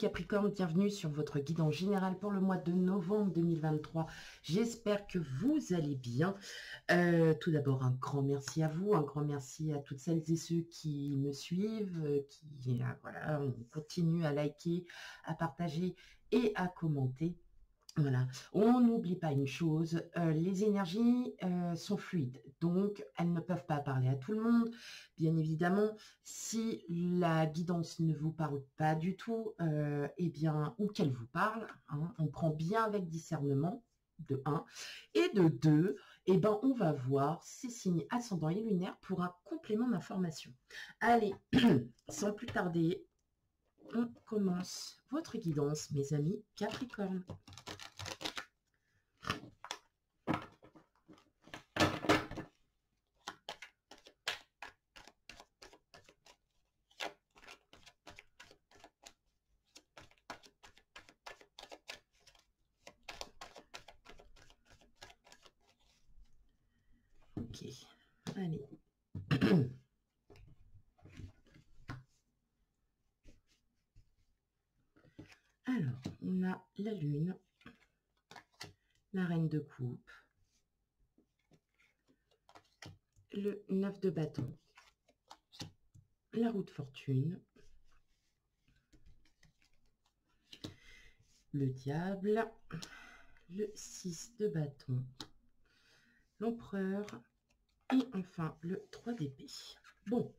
Capricorne, bienvenue sur votre guidance générale pour le mois de novembre 2023. J'espère que vous allez bien. Tout d'abord, un grand merci à vous, un grand merci à toutes celles et ceux qui me suivent, voilà, on continue à liker, à partager et à commenter. Voilà, on n'oublie pas une chose, les énergies sont fluides, donc elles ne peuvent pas parler à tout le monde. Bien évidemment, si la guidance ne vous parle pas du tout, eh bien, ou qu'elle vous parle, hein, on prend bien avec discernement, de 1, et de 2, eh ben, on va voir ces signes ascendants et lunaires pour un complément d'information. Allez, sans plus tarder, on commence votre guidance, mes amis Capricorne. Ok, allez. Alors, on a la lune, la reine de coupe, le 9 de bâton, la roue de fortune, le diable, le 6 de bâton, l'empereur et enfin le 3 d'épée. Bon,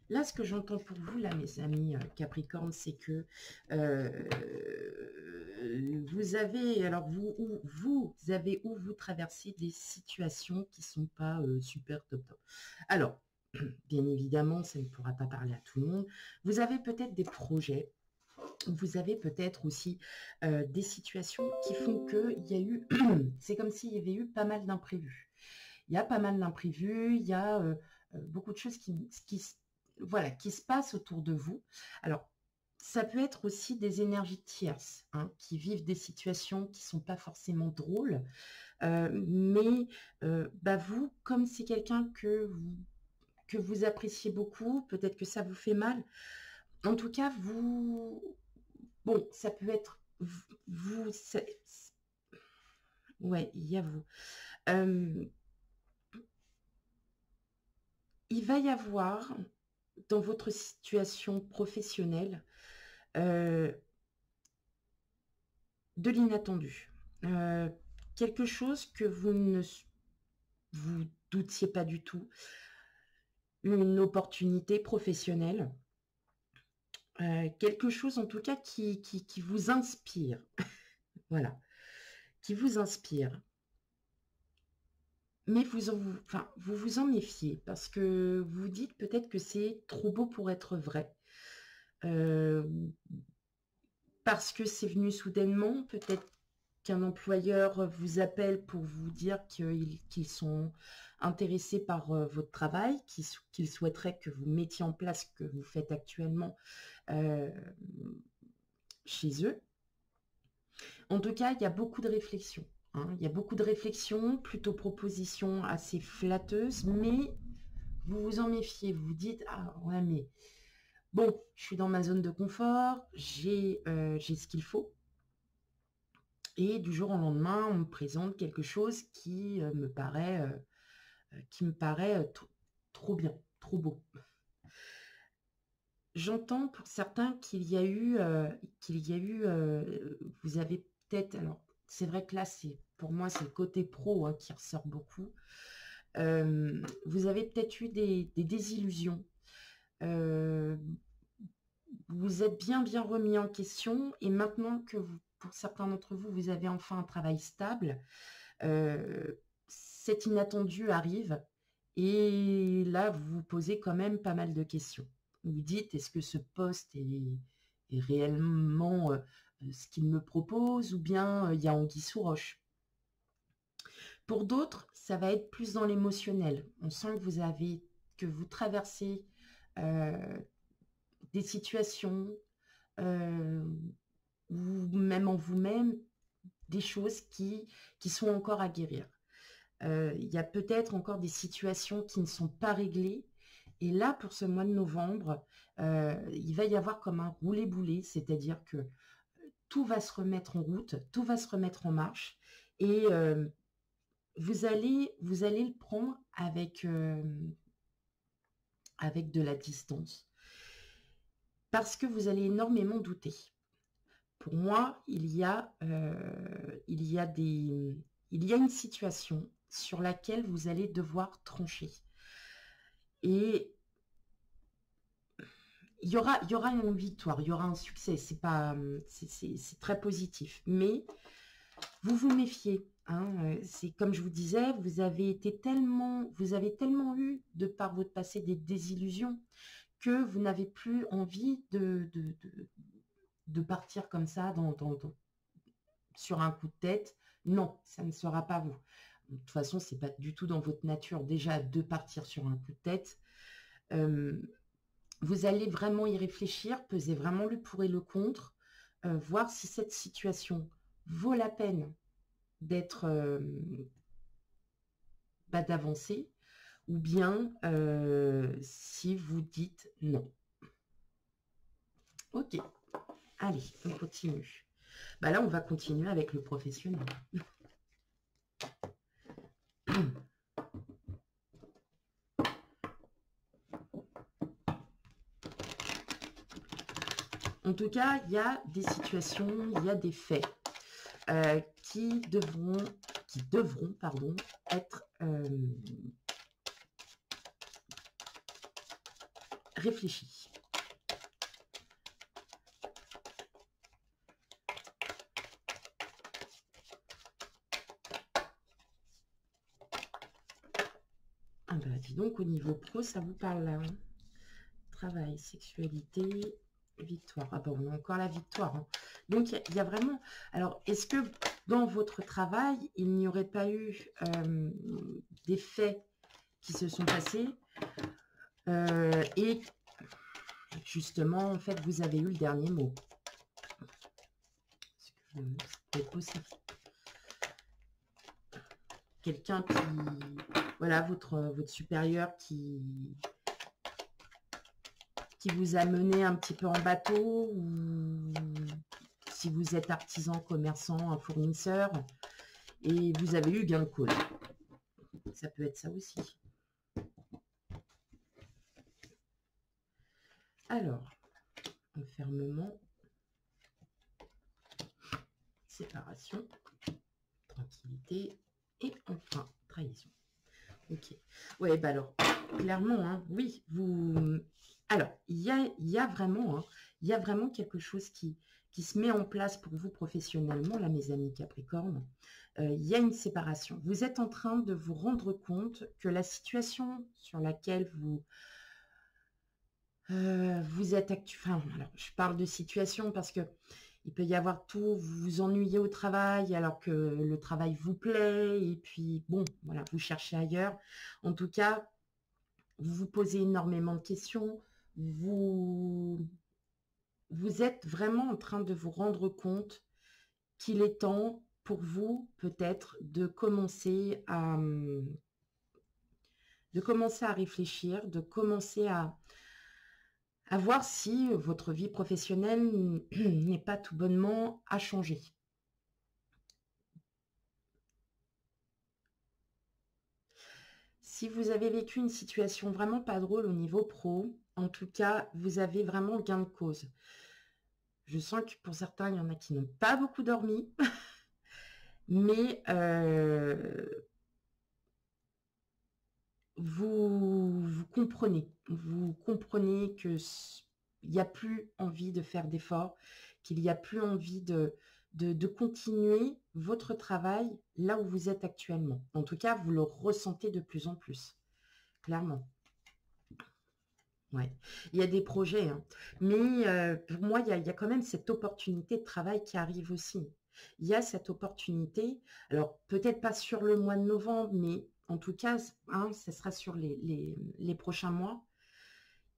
là ce que j'entends pour vous, là mes amis Capricorne, c'est que vous avez, alors vous traversez des situations qui sont pas super top top. Alors, bien évidemment, ça ne pourra pas parler à tout le monde. Vous avez peut-être des projets. Vous avez peut-être aussi des situations qui font qu'il y a eu, c'est comme s'il y avait eu pas mal d'imprévus. Il y a pas mal d'imprévus, il y a beaucoup de choses voilà, qui se passent autour de vous. Alors, ça peut être aussi des énergies tierces, hein, qui vivent des situations qui ne sont pas forcément drôles, mais vous, comme c'est quelqu'un que vous appréciez beaucoup, peut-être que ça vous fait mal. En tout cas, bon, ça peut être ouais, il y a vous. Il va y avoir, dans votre situation professionnelle, de l'inattendu. Quelque chose que vous ne vous doutiez pas du tout. Une opportunité professionnelle. Quelque chose en tout cas qui vous inspire. Voilà. Qui vous inspire. Mais vous vous en méfiez parce que vous dites peut-être que c'est trop beau pour être vrai. Parce que c'est venu soudainement, peut-être qu'un employeur vous appelle pour vous dire qu'ils sont intéressés par votre travail, qu'ils souhaiteraient que vous mettiez en place ce que vous faites actuellement chez eux. En tout cas, il y a beaucoup de réflexions. Hein. Il y a beaucoup de réflexions, plutôt propositions assez flatteuses, mais vous vous en méfiez. Vous vous dites, ah ouais, mais bon, je suis dans ma zone de confort, j'ai ce qu'il faut. Et du jour au lendemain, on me présente quelque chose qui me paraît trop bien, trop beau. J'entends pour certains qu'il y a eu, vous avez peut-être, alors c'est vrai que là, pour moi, c'est le côté pro hein, qui ressort beaucoup. Vous avez peut-être eu des désillusions. Vous êtes bien remis en question et maintenant que pour certains d'entre vous, vous avez enfin un travail stable, cet inattendu arrive et là, vous vous posez quand même pas mal de questions. Vous vous dites, est-ce que ce poste est réellement ce qu'il me propose ou bien il y a anguille sous roche? Pour d'autres, ça va être plus dans l'émotionnel. On sent que vous traversez des situations ou même en vous-même, des choses qui sont encore à guérir. Il y a peut-être encore des situations qui ne sont pas réglées Et là, pour ce mois de novembre, il va y avoir comme un roulé-boulé, c'est-à-dire que tout va se remettre en route, tout va se remettre en marche, et vous allez le prendre avec de la distance, parce que vous allez énormément douter. Pour moi, il y a une situation sur laquelle vous allez devoir trancher. Et il y aura une victoire, il y aura un succès, c'est très positif. Mais vous vous méfiez, hein, c'est comme je vous disais, vous avez tellement eu, de par votre passé, des désillusions, que vous n'avez plus envie de partir comme ça sur un coup de tête. Non, ça ne sera pas vous. De toute façon, c'est pas du tout dans votre nature déjà de partir sur un coup de tête. Vous allez vraiment y réfléchir, peser vraiment le pour et le contre, voir si cette situation vaut la peine d'avancer, ou bien si vous dites non. Ok, allez, on continue. Bah là, on va continuer avec le professionnel. En tout cas, il y a des situations, il y a des faits qui devront être réfléchis. Ah bah dis donc, au niveau pro, ça vous parle là, hein. Travail, sexualité, victoire. Ah bah on a encore la victoire, hein. Donc il y a vraiment... Alors, est-ce que dans votre travail, il n'y aurait pas eu des faits qui se sont passés et justement, en fait, vous avez eu le dernier mot? C'est possible. Quelqu'un qui... Voilà, votre supérieur qui vous a mené un petit peu en bateau, ou si vous êtes artisan, commerçant, un fournisseur, et vous avez eu gain de cause. Ça peut être ça aussi. Alors, enfermement, séparation, tranquillité, et enfin, trahison. Ok. Ouais, bah alors, clairement, hein, oui, vous... Alors, il y a vraiment quelque chose qui se met en place pour vous professionnellement, là, mes amis Capricorne. Il y a une séparation. Vous êtes en train de vous rendre compte que la situation sur laquelle vous êtes actuellement... Enfin, alors, je parle de situation parce que il peut y avoir tout, vous vous ennuyez au travail alors que le travail vous plaît, et puis bon, voilà, vous cherchez ailleurs. En tout cas, vous vous posez énormément de questions, vous êtes vraiment en train de vous rendre compte qu'il est temps pour vous peut-être de commencer à réfléchir, de commencer à voir si votre vie professionnelle n'est pas tout bonnement à changer. Si vous avez vécu une situation vraiment pas drôle au niveau pro, en tout cas, vous avez vraiment gain de cause. Je sens que pour certains, il y en a qui n'ont pas beaucoup dormi, mais vous comprenez que il n'y a plus envie de faire d'efforts, qu'il n'y a plus envie de continuer votre travail là où vous êtes actuellement. En tout cas, vous le ressentez de plus en plus, clairement. Ouais, il y a des projets, hein. Mais pour moi, il y a quand même cette opportunité de travail qui arrive aussi. Il y a cette opportunité, alors peut-être pas sur le mois de novembre, mais en tout cas, hein, ce sera sur les prochains mois.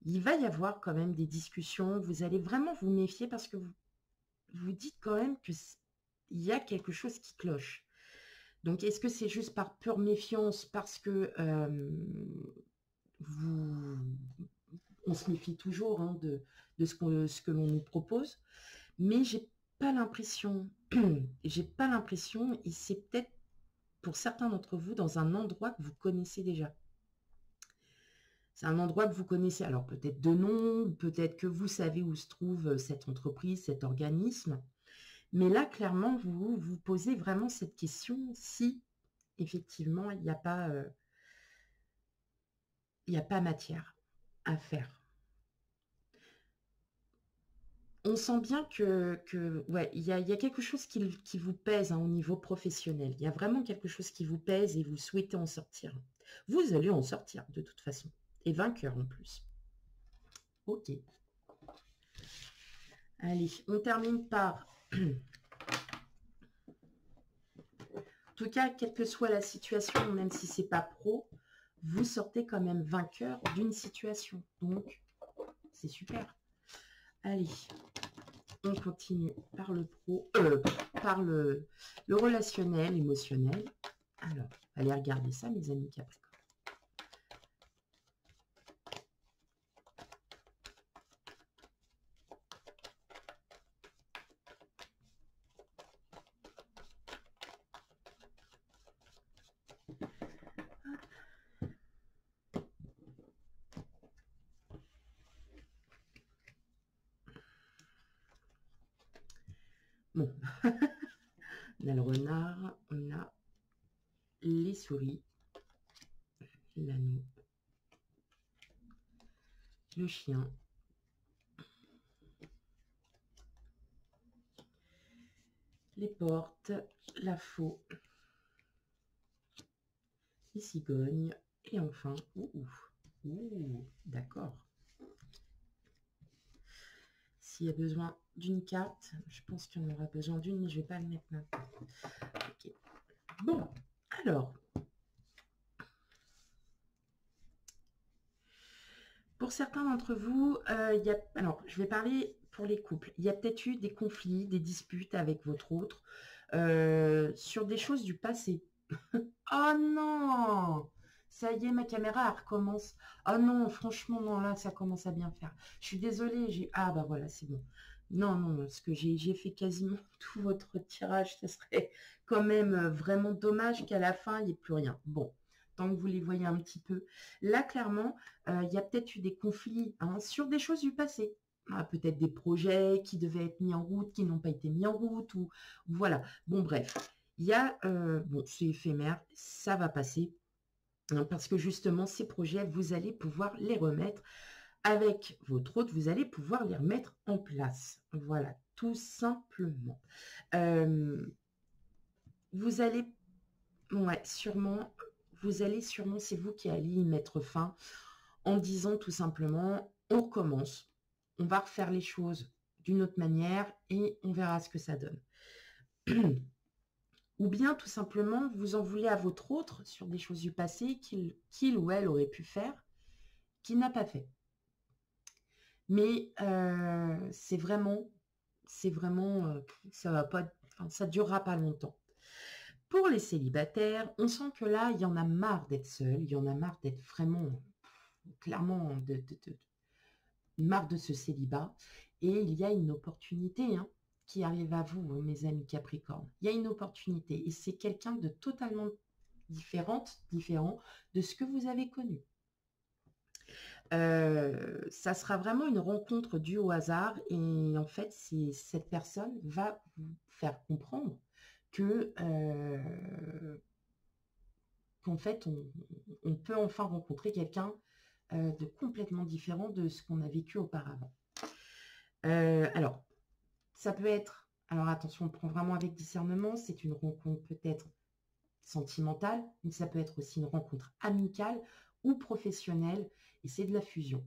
Il va y avoir quand même des discussions. Vous allez vraiment vous méfier parce que vous dites quand même qu'il y a quelque chose qui cloche. Donc, est-ce que c'est juste par pure méfiance parce que on se méfie toujours hein, de ce que l'on nous propose, mais j'ai pas l'impression, j'ai pas l'impression, et c'est peut-être pour certains d'entre vous dans un endroit que vous connaissez déjà. C'est un endroit que vous connaissez, alors peut-être de nom, peut-être que vous savez où se trouve cette entreprise, cet organisme, mais là, clairement, vous vous posez vraiment cette question si, effectivement, il n'y a pas matière à faire. On sent bien ouais, il y a quelque chose qui vous pèse hein, au niveau professionnel. Il y a vraiment quelque chose qui vous pèse et vous souhaitez en sortir. Vous allez en sortir de toute façon. Et vainqueur en plus. Ok. Allez, on termine par... En tout cas, quelle que soit la situation, même si c'est pas pro, vous sortez quand même vainqueur d'une situation. Donc, c'est super. Allez, on continue par le pro, par le relationnel, émotionnel. Alors, allez regarder ça, mes amis Capricorne. Bon, on a le renard, on a les souris, l'anneau, le chien, les portes, la faux, les cigognes, et enfin, d'accord. S'il y a besoin d'une carte, je pense qu'il y en aura besoin d'une, mais je ne vais pas le mettre maintenant. Okay. Bon, alors, pour certains d'entre vous, alors, je vais parler pour les couples. Il y a peut-être eu des conflits, des disputes avec votre autre sur des choses du passé. Oh non! Ça y est, ma caméra, elle recommence. Oh non, franchement, non, là, ça commence à bien faire. Je suis désolée, ah bah voilà, c'est bon. Non, non, parce que j'ai fait quasiment tout votre tirage. Ce serait quand même vraiment dommage qu'à la fin, il n'y ait plus rien. Bon, tant que vous les voyez un petit peu. Là, clairement, il y a peut-être eu des conflits hein, sur des choses du passé. Ah, peut-être des projets qui devaient être mis en route, qui n'ont pas été mis en route, ou voilà. Bon, bref. Il y a, bon, c'est éphémère, ça va passer, hein, parce que justement, ces projets, vous allez pouvoir les remettre avec votre hôte, vous allez pouvoir les remettre en place. Voilà, tout simplement. Vous allez, ouais, sûrement, c'est vous qui allez y mettre fin en disant tout simplement, on recommence, on va refaire les choses d'une autre manière et on verra ce que ça donne. Ou bien tout simplement vous en voulez à votre autre sur des choses du passé qu'il ou elle aurait pu faire, qu'il n'a pas fait. Mais c'est vraiment, ça va pas, enfin, ça durera pas longtemps. Pour les célibataires, on sent que là, il y en a marre d'être seul, il y en a marre d'être vraiment, clairement, marre de ce célibat. Et il y a une opportunité, hein, qui arrive à vous, mes amis Capricorne. Il y a une opportunité et c'est quelqu'un de totalement différent de ce que vous avez connu. Ça sera vraiment une rencontre due au hasard et en fait, cette personne va vous faire comprendre que qu'en fait, on peut enfin rencontrer quelqu'un de complètement différent de ce qu'on a vécu auparavant. Alors, ça peut être, alors attention, on prend vraiment avec discernement, c'est une rencontre peut-être sentimentale, mais ça peut être aussi une rencontre amicale ou professionnelle, et c'est de la fusion.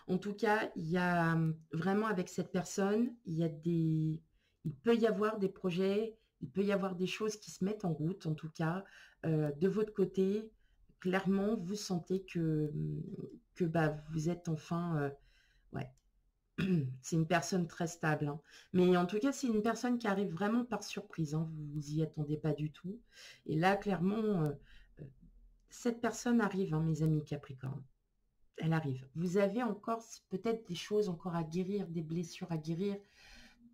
En tout cas, il y a vraiment avec cette personne, il peut y avoir des projets, il peut y avoir des choses qui se mettent en route, en tout cas, de votre côté, clairement, vous sentez que bah, vous êtes enfin, ouais, c'est une personne très stable. Hein. Mais en tout cas, c'est une personne qui arrive vraiment par surprise. Hein. Vous vous y attendez pas du tout. Et là, clairement, Cette personne arrive, hein, mes amis Capricorne. Elle arrive. Vous avez encore peut-être des choses encore à guérir, des blessures à guérir,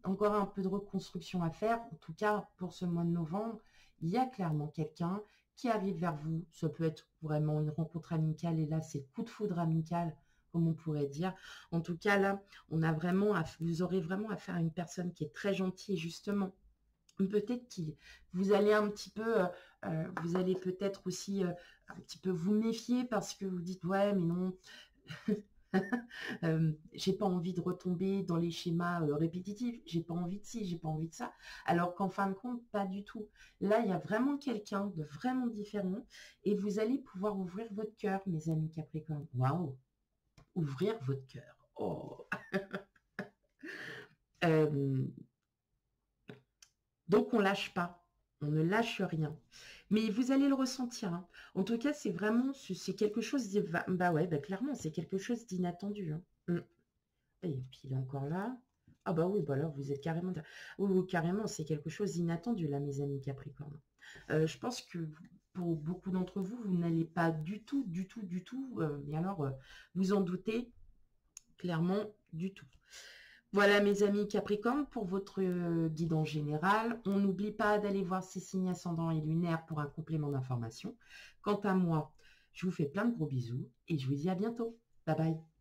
encore un peu de reconstruction à faire. En tout cas, pour ce mois de novembre, il y a clairement quelqu'un qui arrive vers vous. Ça peut être vraiment une rencontre amicale, et là, c'est coup de foudre amical, comme on pourrait dire. En tout cas, là, vous aurez vraiment affaire à une personne qui est très gentille, justement. Peut-être que vous allez un petit peu, vous allez peut-être aussi un petit peu vous méfier parce que vous dites, ouais, mais non, j'ai pas envie de retomber dans les schémas répétitifs, j'ai pas envie de ci, j'ai pas envie de ça. Alors qu'en fin de compte, pas du tout. Là, il y a vraiment quelqu'un de vraiment différent et vous allez pouvoir ouvrir votre cœur, mes amis Capricorne. Waouh, ouvrir votre cœur. Oh. Euh, Donc, on lâche pas. On ne lâche rien. Mais vous allez le ressentir, hein. En tout cas, c'est vraiment, c'est quelque chose, bah ouais, bah clairement, c'est quelque chose d'inattendu, hein. Et puis, il est encore là. Ah bah oui, bah là, vous êtes carrément... Oui, oui, carrément, c'est quelque chose d'inattendu, là, mes amis Capricorne. Je pense que pour beaucoup d'entre vous, vous n'allez pas du tout, mais alors, vous en doutez, clairement, du tout. Voilà mes amis Capricorne pour votre guide en général. On n'oublie pas d'aller voir ces signes ascendants et lunaires pour un complément d'information. Quant à moi, je vous fais plein de gros bisous et je vous dis à bientôt. Bye bye.